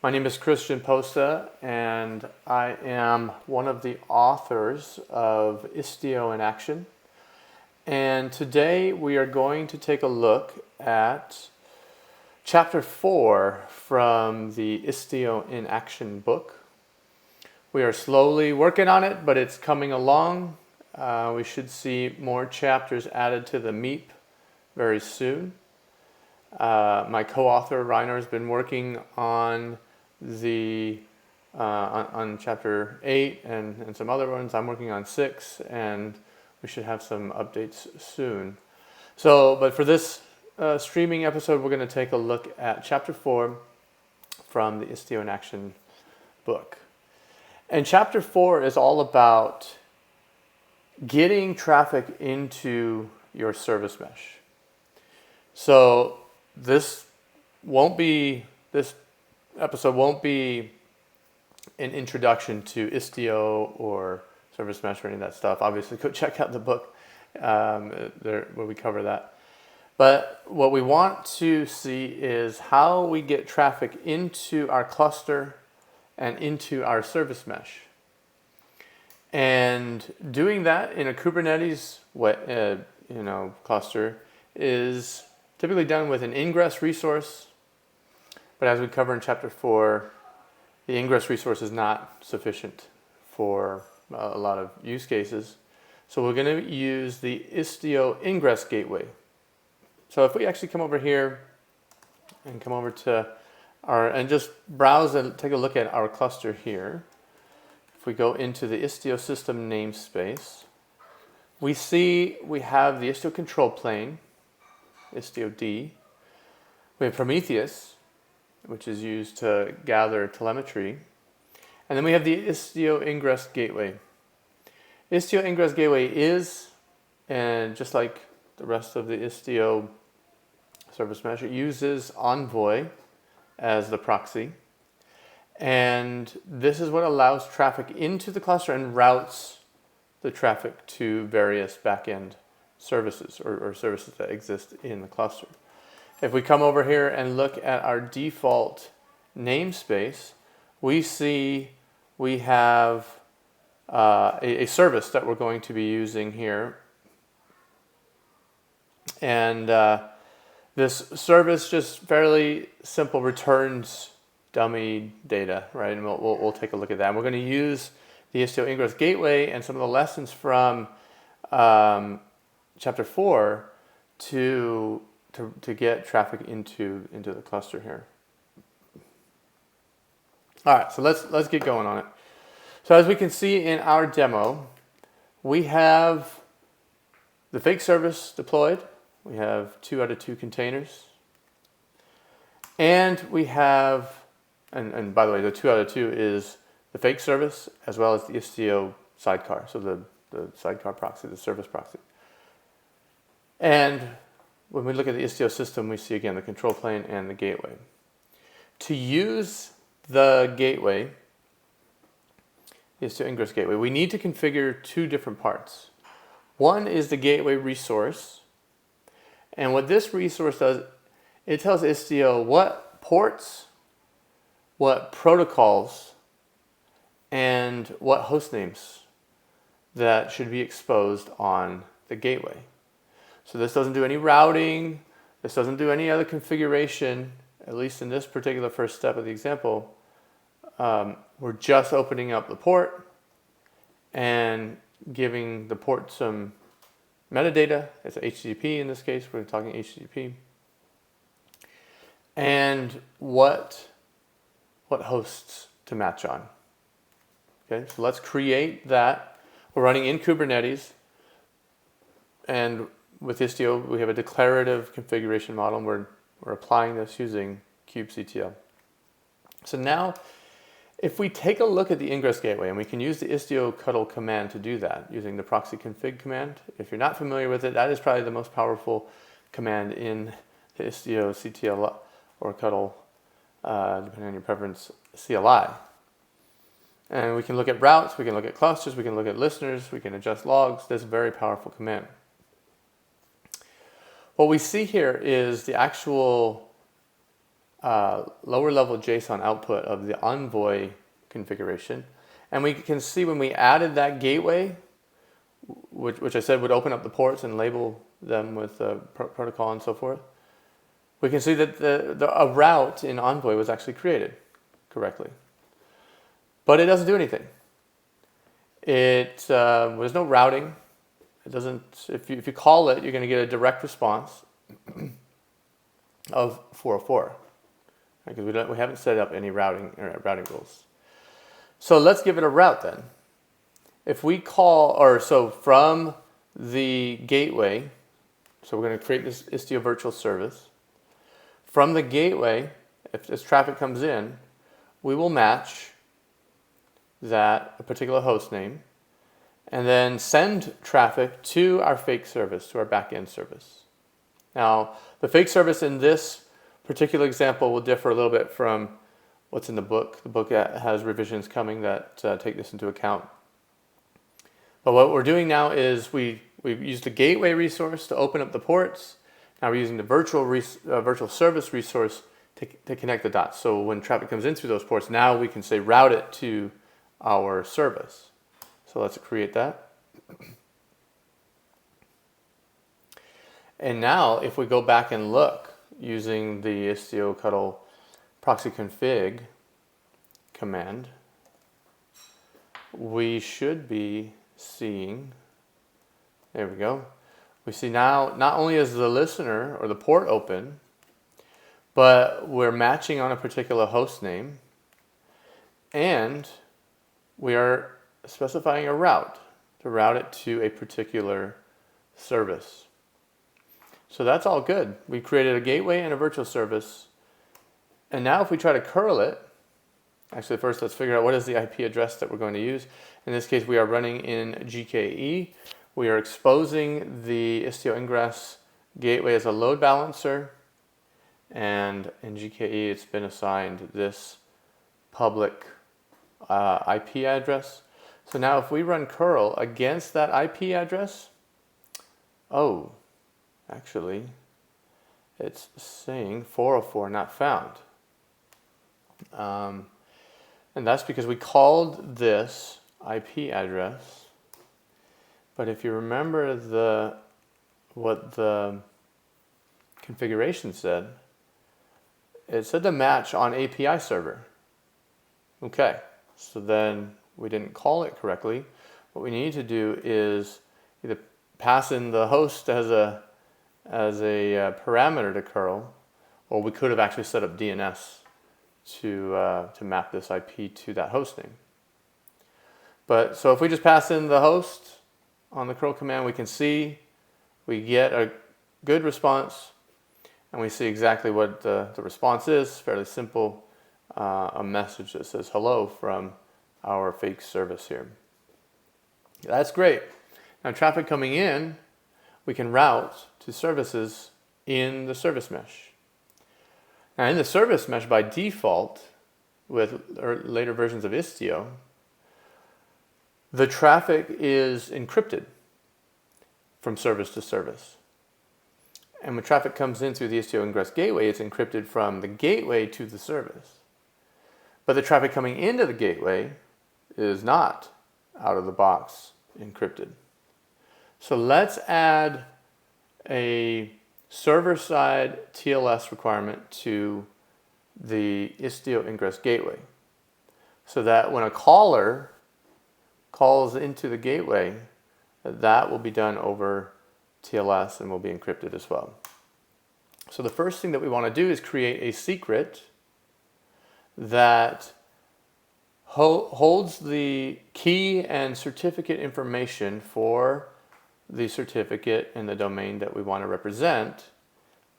My name is Christian Posta, and I am one of the authors of Istio in Action. And today we are going to take a look at Chapter 4 from the Istio in Action book. We are slowly working on it, but it's coming along. We should see more chapters added to the MEEP very soon. My co-author Reiner has been working on on chapter 8 and some other ones. I'm working on 6, and we should have some updates soon. But for this streaming episode, we're going to take a look at chapter 4 from the Istio in Action book. And chapter 4 is all about getting traffic into your service mesh. So this episode won't be an introduction to Istio or service mesh or any of that stuff. Obviously, go check out the book where we cover that. But what we want to see is how we get traffic into our cluster and into our service mesh. And doing that in a Kubernetes cluster is typically done with an Ingress resource. But as we cover in chapter 4, the Ingress resource is not sufficient for a lot of use cases. So we're going to use the Istio Ingress gateway. So if we actually come over here and come over to and just browse and take a look at our cluster here. If we go into the Istio system namespace, we see we have the Istio control plane, Istio D. We have Prometheus, which is used to gather telemetry. And then we have the Istio Ingress gateway. Istio Ingress gateway is, and just like the rest of the Istio service mesh, it uses Envoy as the proxy. And this is what allows traffic into the cluster and routes the traffic to various backend services or services that exist in the cluster. If we come over here and look at our default namespace, we see we have a service that we're going to be using here. And this service just fairly simple returns dummy data, right? And we'll take a look at that. And we're going to use the Istio Ingress gateway and some of the lessons from chapter 4 to get traffic into the cluster here. All right, so let's get going on it. So as we can see in our demo, we have the fake service deployed. We have 2 out of 2 containers. And we have, and by the way, the 2 out of 2 is the fake service as well as the Istio sidecar. So the sidecar proxy, the service proxy. And when we look at the Istio system, we see again the control plane and the gateway. To use the gateway, the Istio Ingress gateway, we need to configure 2 different parts. One is the gateway resource. And what this resource does, it tells Istio what ports, what protocols, and what host names that should be exposed on the gateway. So this doesn't do any routing, this doesn't do any other configuration, at least in this particular first step of the example. We're just opening up the port and giving the port some metadata. It's HTTP in this case, we're talking HTTP. And what hosts to match on. Okay, so let's create that. We're running in Kubernetes, and with Istio, we have a declarative configuration model, and we're applying this using kubectl. So now, if we take a look at the Ingress gateway, and we can use the Istio Cuddle command to do that, using the proxy config command. If you're not familiar with it, that is probably the most powerful command in the Istio CTL or Cuddle, depending on your preference, CLI. And we can look at routes, we can look at clusters, we can look at listeners, we can adjust logs. That's a very powerful command. What we see here is the actual lower level JSON output of the Envoy configuration. And we can see when we added that gateway, which I said would open up the ports and label them with protocol and so forth, we can see that a route in Envoy was actually created correctly. But it doesn't do anything. There's no routing. It doesn't. If you call it, you're going to get a direct response of 404, because we haven't set up any routing rules. So let's give it a route then. If we so from the gateway, so we're going to create this Istio virtual service. From the gateway, if this traffic comes in, we will match a particular host name, and then send traffic to our fake service, to our backend service. Now, the fake service in this particular example will differ a little bit from what's in the book. The book has revisions coming that take this into account. But what we're doing now is we've used the gateway resource to open up the ports. Now we're using the virtual service resource to connect the dots. So when traffic comes in through those ports, now we can say route it to our service. So let's create that. And now if we go back and look using the Istio Cuddle proxy config command, we should be seeing, there we go. We see now not only is the listener or the port open, but we're matching on a particular host name, and we are specifying a route to route it to a particular service. So that's all good. We created a gateway and a virtual service. And now if we try to curl it, actually first let's figure out what is the IP address that we're going to use. In this case we are running in GKE. We are exposing the Istio Ingress gateway as a load balancer. And in GKE it's been assigned this public IP address. So now if we run curl against that IP address, oh, actually it's saying 404 not found. And that's because we called this IP address, but if you remember what the configuration said, it said to match on API server. Okay, so then we didn't call it correctly. What we need to do is either pass in the host as a parameter to curl, or we could have actually set up DNS to map this IP to that host name. But so if we just pass in the host on the curl command, we can see we get a good response, and we see exactly what the response is. Fairly simple, a message that says hello from our fake service here. That's great. Now traffic coming in, we can route to services in the service mesh. Now in the service mesh by default, with later versions of Istio, the traffic is encrypted from service to service. And when traffic comes in through the Istio Ingress gateway, it's encrypted from the gateway to the service. But the traffic coming into the gateway is not out of the box encrypted. So let's add a server-side TLS requirement to the Istio Ingress gateway, so that when a caller calls into the gateway, that will be done over TLS and will be encrypted as well. So the first thing that we want to do is create a secret that holds the key and certificate information for the certificate and the domain that we want to represent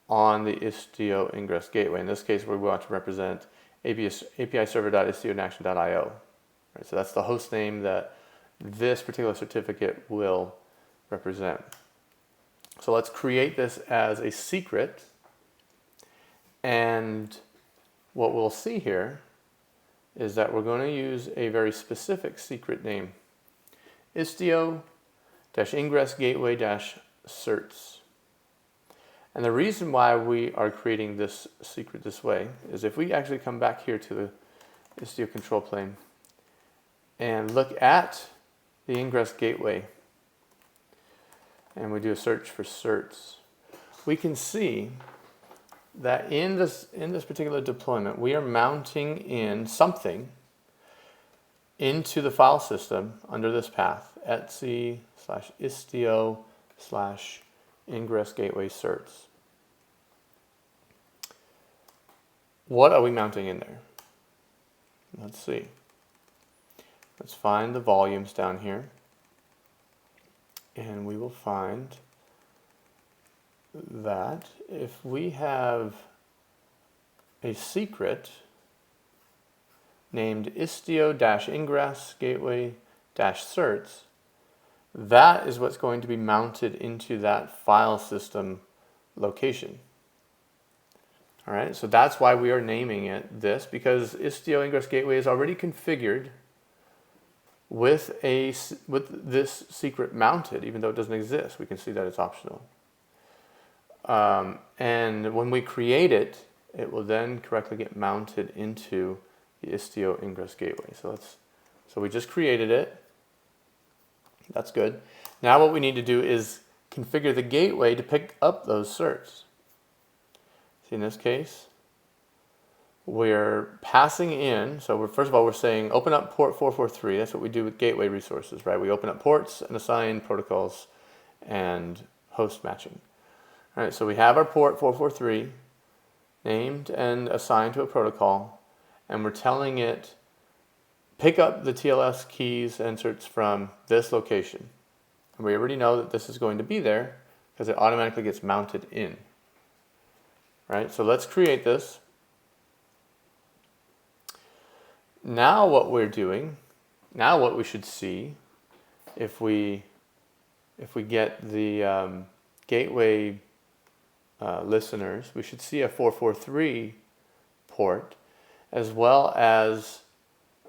on the Istio Ingress gateway. In this case, we want to represent API server.istio.action.io. Right, so that's the host name that this particular certificate will represent. So let's create this as a secret, and what we'll see here is that we're going to use a very specific secret name, Istio-Ingress Gateway-certs. And the reason why we are creating this secret this way is if we actually come back here to the Istio control plane and look at the Ingress gateway, and we do a search for certs, we can see that in this particular deployment, we are mounting in something into the file system under this path, etc/istio/ingress gateway certs. What are we mounting in there? Let's see. Let's find the volumes down here, and we will find that if we have a secret named Istio-ingress gateway-certs, that is what's going to be mounted into that file system location. All right, so that's why we are naming it this, because Istio-ingress gateway is already configured with this secret mounted, even though it doesn't exist. We can see that it's optional. And when we create it, it will then correctly get mounted into the Istio Ingress gateway. So we just created it. That's good. Now what we need to do is configure the gateway to pick up those certs. See, in this case, we're passing in. So first of all, we're saying open up port 443. That's what we do with gateway resources, right? We open up ports and assign protocols and host matching. All right, so we have our port 443 named and assigned to a protocol, and we're telling it pick up the TLS keys and certs from this location. And we already know that this is going to be there because it automatically gets mounted in. Right, so let's create this. Now what we're doing, now what we should see, if we get the gateway listeners, we should see a 443 port, as well as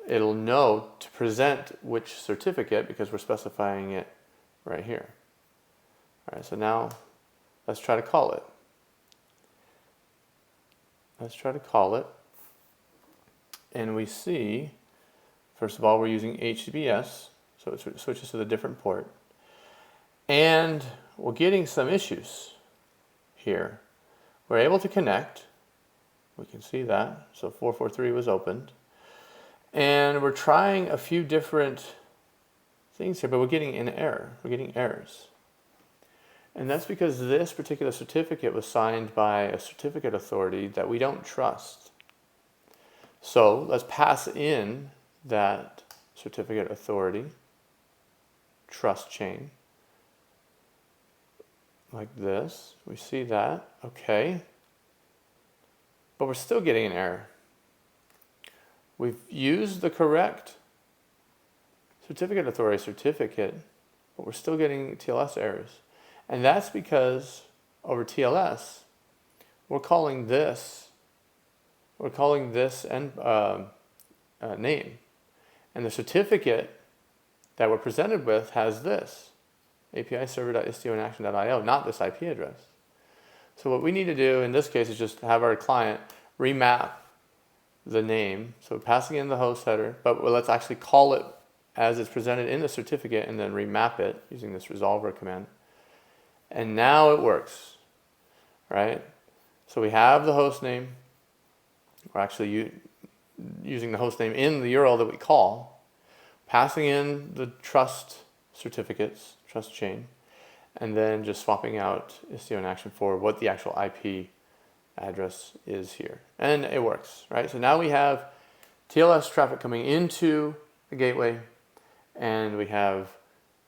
it'll know to present which certificate because we're specifying it right here. All right, so now let's try to call it. Let's try to call it. And we see, first of all, we're using HTTPS, so it switches to the different port. And we're getting some issues here. We're able to connect. We can see that. So 443 was opened. And we're trying a few different things here, but we're getting an error. We're getting errors. And that's because this particular certificate was signed by a certificate authority that we don't trust. So let's pass in that certificate authority trust chain like this. We see that, okay. But we're still getting an error. We've used the correct certificate authority certificate, but we're still getting TLS errors. And that's because over TLS, we're calling this name. And the certificate that we're presented with has this, API server.istio-inaction.io, not this IP address. So what we need to do in this case is just have our client remap the name. So we're passing in the host header, but let's actually call it as it's presented in the certificate and then remap it using this resolver command. And now it works, right? So we have the host name. We're actually using the host name in the URL that we call, passing in the trust certificates, trust chain, and then just swapping out Istio in action for what the actual IP address is here. And it works, right? So now we have TLS traffic coming into the gateway, and we have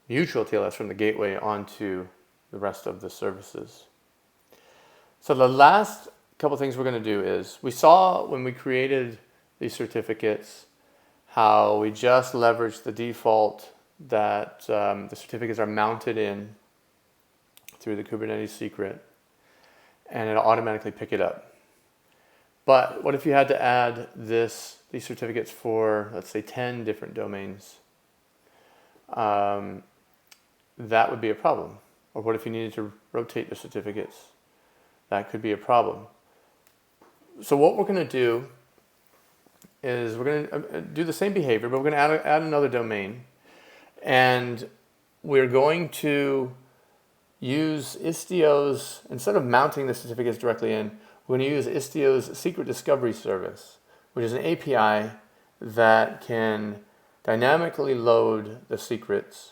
mutual TLS from the gateway onto the rest of the services. So the last couple things we're going to do is, we saw when we created these certificates how we just leveraged the default that the certificates are mounted in through the Kubernetes secret, and it'll automatically pick it up. But what if you had to add these certificates for, let's say, 10 different domains? That would be a problem. Or what if you needed to rotate the certificates that could be a problem. So what we're going to do is we're going to do the same behavior, but we're going to add another domain. And we're going to use Istio's, instead of mounting the certificates directly in, we're going to use Istio's secret discovery service, which is an API that can dynamically load the secrets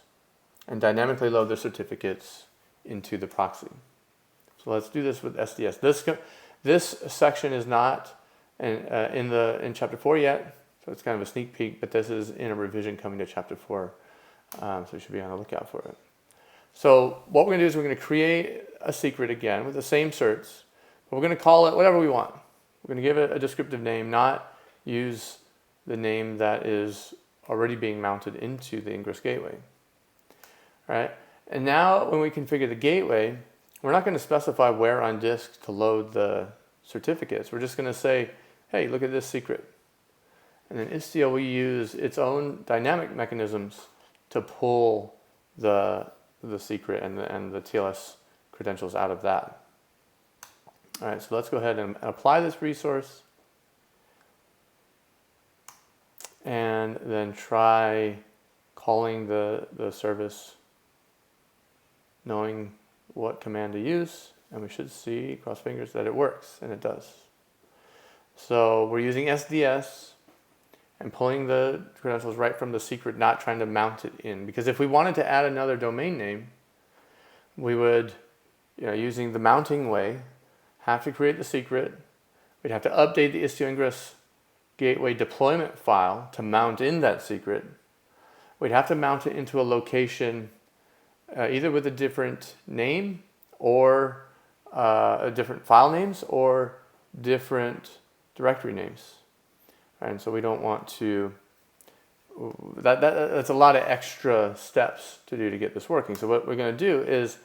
and dynamically load the certificates into the proxy. So let's do this with SDS. This section is not in chapter 4 yet, so it's kind of a sneak peek, but this is in a revision coming to chapter 4, so you should be on the lookout for it. So what we're going to do is we're going to create a secret again with the same certs, but we're going to call it whatever we want. We're going to give it a descriptive name, not use the name that is already being mounted into the Ingress gateway. All right? And now when we configure the gateway, we're not going to specify where on disk to load the certificates. We're just going to say, hey, look at this secret. And then Istio will use its own dynamic mechanisms to pull the secret and the TLS credentials out of that. All right, so let's go ahead and apply this resource and then try calling the service, knowing what command to use, and we should see, cross fingers, that it works, and it does. So we're using SDS and pulling the credentials right from the secret, not trying to mount it in. Because if we wanted to add another domain name, we would, using the mounting way, have to create the secret. We'd have to update the Istio Ingress gateway deployment file to mount in that secret. We'd have to mount it into a location either with a different name or different file names or different directory names. And so we don't want to, that's a lot of extra steps to do to get this working. So what we're going to do is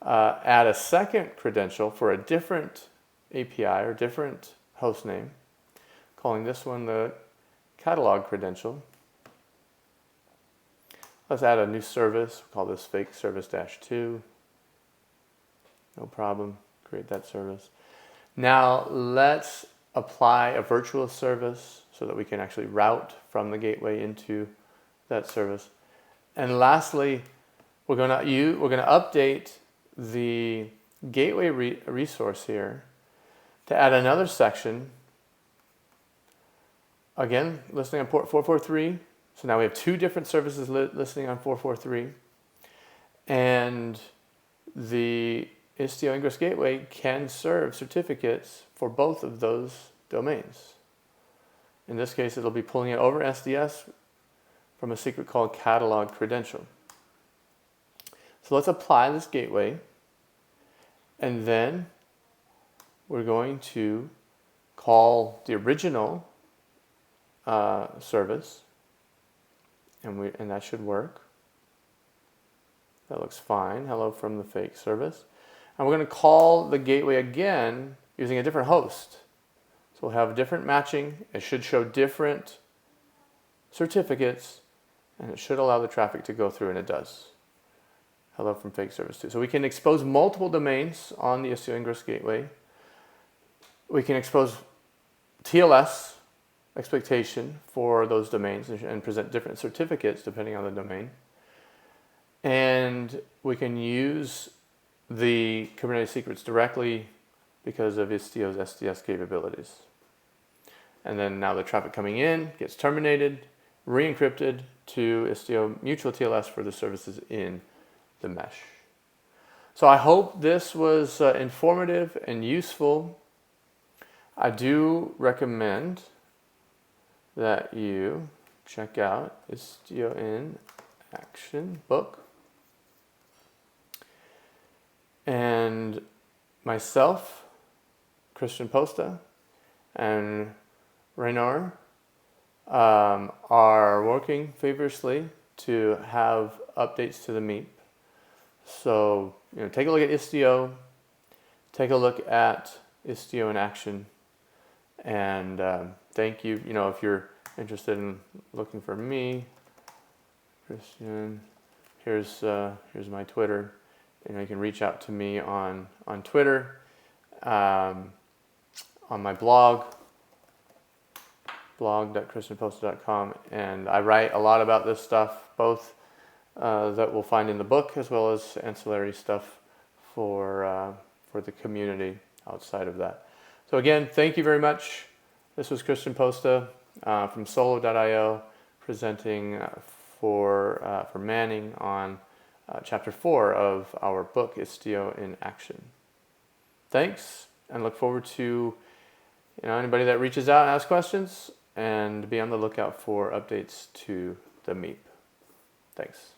add a second credential for a different API or different host name, calling this one the catalog credential. Let's add a new service. We'll call this fake service-2. No problem. Create that service. Now let's apply a virtual service so that we can actually route from the gateway into that service. And lastly, we're going to update the gateway resource here to add another section. Again, listening on port 443. So now we have two different services listening on 443. And the Istio Ingress gateway can serve certificates for both of those domains. In this case, it'll be pulling it over SDS from a secret called catalog credential. So let's apply this gateway, and then we're going to call the original service, and that should work. That looks fine. Hello from the fake service. And we're going to call the gateway again using a different host. So we'll have different matching. It should show different certificates, and it should allow the traffic to go through, and it does. Hello from fake service 2. So we can expose multiple domains on the Istio Ingress gateway. We can expose TLS expectation for those domains and present different certificates depending on the domain. And we can use the Kubernetes secrets directly because of Istio's SDS capabilities. And then now the traffic coming in gets terminated, re-encrypted to Istio mutual TLS for the services in the mesh. So I hope this was informative and useful. I do recommend that you check out Istio in Action book. And myself, Christian Posta, and Raynor are working feverishly to have updates to the MEEP. So take a look at Istio, take a look at Istio in Action, and thank you. If you're interested in looking for me, Christian, here's my Twitter. You can reach out to me on Twitter. on my blog.christianposta.com, and I write a lot about this stuff, both that we'll find in the book as well as ancillary stuff for the community outside of that. So again, thank you very much. This was Christian Posta from solo.io presenting for Manning on chapter 4 of our book, Istio in Action. Thanks, and look forward to anybody that reaches out and asks questions, and be on the lookout for updates to the MEEP. Thanks.